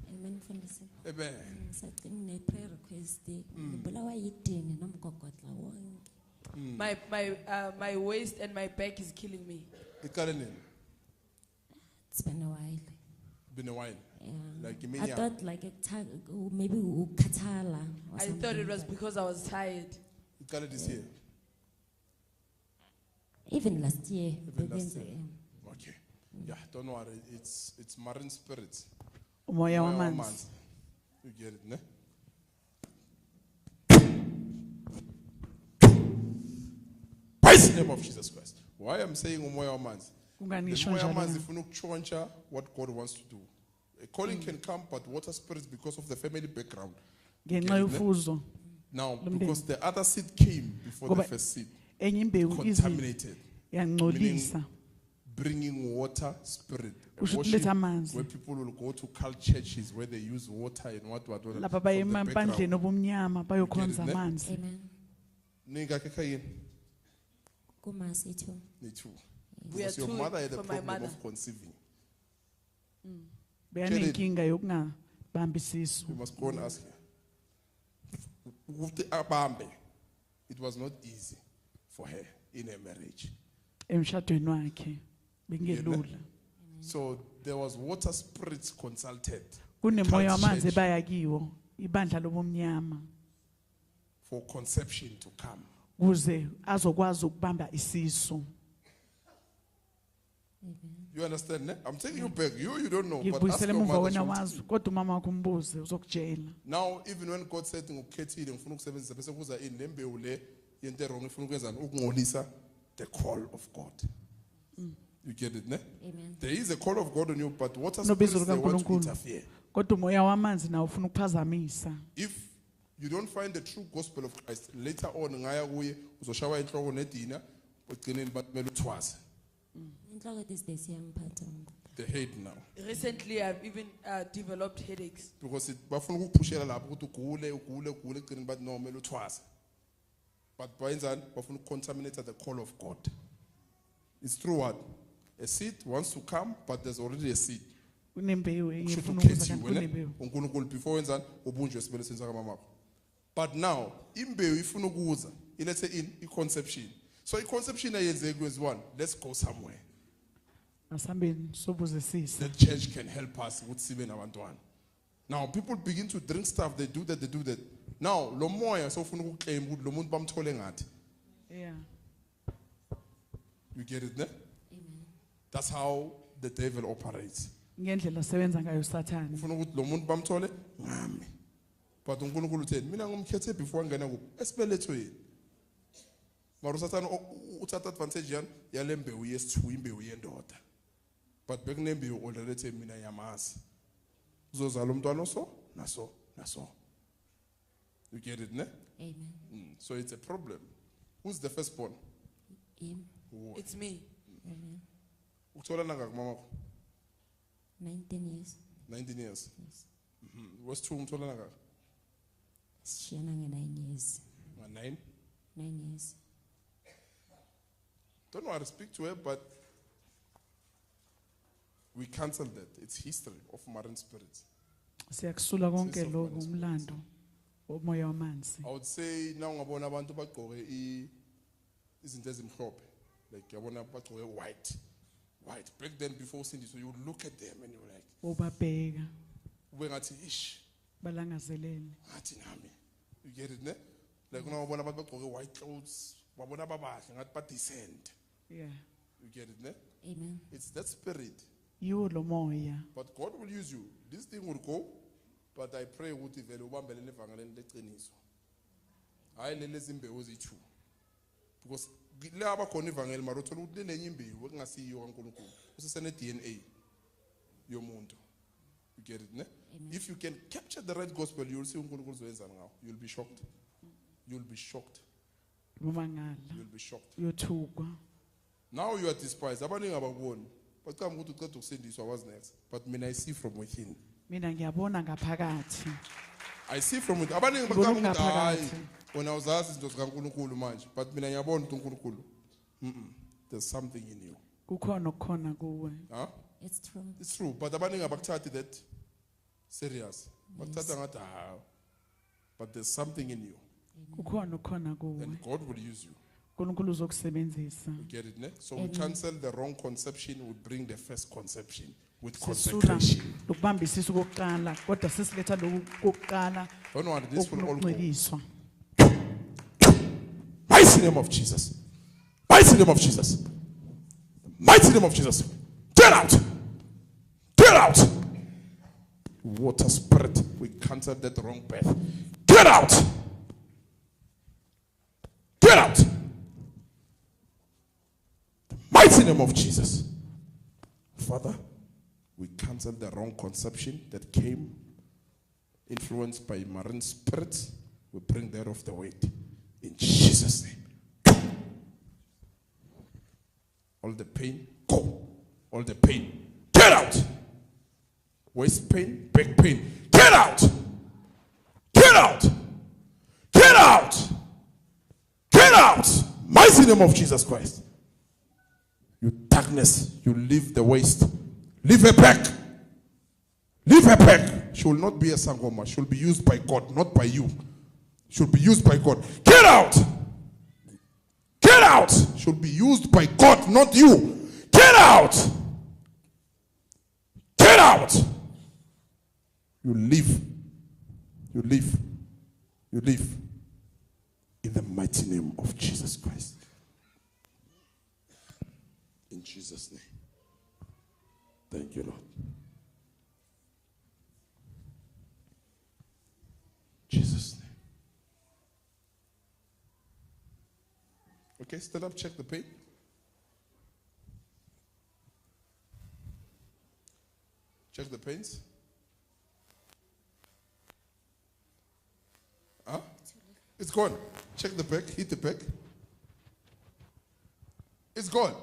Amen mfundisi. Amen. Ngisacela prayer request. Ngibulawa yidini nomgogotla wonke. My waist and my back is killing me. It's It's been a while. been a while. Yeah. Like you I mean, thought like maybe ukathala or I something. thought it was because I was tired. it got this year. Even last year. Even last bebenza, year. Okay. Yeah, don't worry. It's marine spirits. Umoya Moya wamanzi. wamanzi. You get it, ne? Praise the name of Jesus Christ. Why I'm saying umoya wamanzi? Kungani The ngisho umoya njalo wamanzi na? ifuna ukuchontsha what God wants to do. A calling can come, but water spirits because of the family background. Ngenxa yofuzo. Now, Lumndeni. because the other seed came before the Ngoba first seed, Enye imbewu izi contaminated, yangcolisa. bringing water spirit. Kusho Worship ukuletha amanzi. where people will go to cult churches where they use water and what Lapha from baye the background. emapandleni obumnyama bayokhonza You get it, ne? amanzi. Amen. Ningakhe ekhayeni? Kumasi too. Me too. We are Because your two mother had a for my problem mother. of conceiving. Beyanenkinga yokungabambi isisu. You must go and ask her. Ukuthi abambe. It was not easy for her in her marriage. Emshadweni wakhe bengelula. So there was water spirits consulted Kunemoya Cult wamanzi church. baya kiwo ibandla lobumnyama for conception to come. kuze azokwazi ukubamba isisu. You understand? Ne? I'm taking you back. You don't know. But ask Ngikubuyisela your emuva mother. wena she will wazi tell you. kodwa umama wakho umbuze uzokutshela. Now, even when God said ngokukhethile ngifuna ukusebenzisa bese kuza ini lembewu le yento wrong ifuna ukwenzani ukungolisa the call of God. You get it, ne? Amen. There is a call of God on you, but water Nobizo spirits they want to likaNkulunkulu. interfere. Kodwa umoya wamanzi nawo ufuna ukuphazamisa. If you don't find the true gospel of Christ, later on ngaya kuye uzoshawa inhloko nedina ugcineni bathi kumele uthwase. Inhloko these days iyangiphatha. The head now. Recently, I've even developed headaches. Because bafuna ukuphushela lapho ukuthi ugule ugcineni bathi no kumele uthwase. But bayenzani bafuna ukucontaminate the call of God. It's true what? A seed wants to come, but there's already a seed. Kunembewu Should efuna ukhethiwe, ukuza kanti ne? kunembewu. uNkulunkulu before wenzani ubunjwe esibelethweni sakaMama. But now imbewu ifuna ukuza ilethe in conception. So i-conception ayenzeki kwenziwani? Let's go somewhere. Asambeni sobuzisisa. The church can help us ukuthi sibe nabantwana. Now people begin to drink stuff, they do that. Now lo moya sofuna ukuclaim ukuthi lo muntu bamthole ngathi. Yeah. You get it, ne? Amen. That's how the devil operates. Ngendlela sebenza ngayo uSathane. Ufuna ukuthi lo muntu bamthole ngami. But uNkulunkulu utheni? Mina ngumkhethe before ngena kuphi? Esibelethweni. Mara uSathane uthatha advantage yale mbewu yesithu imbewu yendoda. But bekunembewu already mina yamazi. Uzozala umntwana oso naso. You get it, ne? Amen. So it's a problem. Who's the firstborn? Him. Who? It's me. Amen. Ukuthola nanga kumama 19 years. 19 years. Yes. Wesithu umthola nanga Sishiyana nge 9 years. 9. 9 years. Don't want to speak to her, but we cancel that. It's history of marine spirits. Siyakusula konke Sisi of lokho God's umlando womoya wamanzi. I would say now ngabona abantu bagqoke izinto ezimhlophe. Like yabona bagqoke white. Back then before Cindy, so you would look at them and you're like, Ubabheka ube ngathi ish, balangazelele. ngathi nami. You get it, ne? Like now ngabona abantu bagqoke white clothes, babona babahle ngathi ba decent. Yeah. You get it, ne? Amen. It's that spirit. Yiwo lo moya. But God will use you. This thing will go, but I pray ukuthi vele ubambelele evangelini leqiniso. Hayi lezi imbewu ezithu. Because laba khona ivangeli mara uthola ukuthi lenye imbewu ekungasiyo kaNkulunkulu. Usesene DNA yomuntu. You get it, ne? If you can capture the right gospel, you will see uNkulunkulu uzoyenzani ngawo. You'll be shocked. You'll be shocked. Umangala. You'll be shocked. Uyothukwa. Now you are despised. Abaningi abakuboni. Bacanga ukuthi uqeda ukusindiswa was next. But mina I see from within. Mina ngiyabona ngaphakathi. I see from within. Abaningi bacanga ukuthi hayi when I was asked izinto zikaNkulunkulu manje. But mina ngiyabona ukuthi uNkulunkulu. There's something in you. Kukhona okukhona kuwe. Huh? It's true. It's true. But abaningi abakuthathi that Serious. Bakuthatha ngathi, "Ah, but there's something in you, kukhona kuwe and God will use you." uNkulunkulu uzokusebenzisa You get it, ne? So we cancel the wrong conception, we bring the first conception with sisula consecration. lokubambisisa okokuqala kodwa sesiletha lokuqala Don't worry, this will all go. okunokuncikiswa Mighty name of Jesus. Mighty name of Jesus. Mighty name of Jesus. Get out. Get out. Water spirit. We cancel that wrong path. Get out. Get out. The mighty name of Jesus. Father, we cancel the wrong conception that came influenced by marine spirits. We bring that off the weight. In Jesus' name. All the pain, go. All the pain, get out. Waist pain, back pain, get out. Get out. Get out. Get out. Mighty name of Jesus Christ. You darkness, you leave the waist. Leave her back. Leave her back. She will not be a sangoma. She will be used by God, not by you. She will be used by God. Get out. Get out. She will be used by God, not you. Get out. Get out. You leave. You leave. You leave. In the mighty name of Jesus Christ. In Jesus' name. Thank you, Lord. Jesus' name. Okay, stand up, check the pain. Check the pains. Huh? It's gone. Check the back, hit the back. It's gone.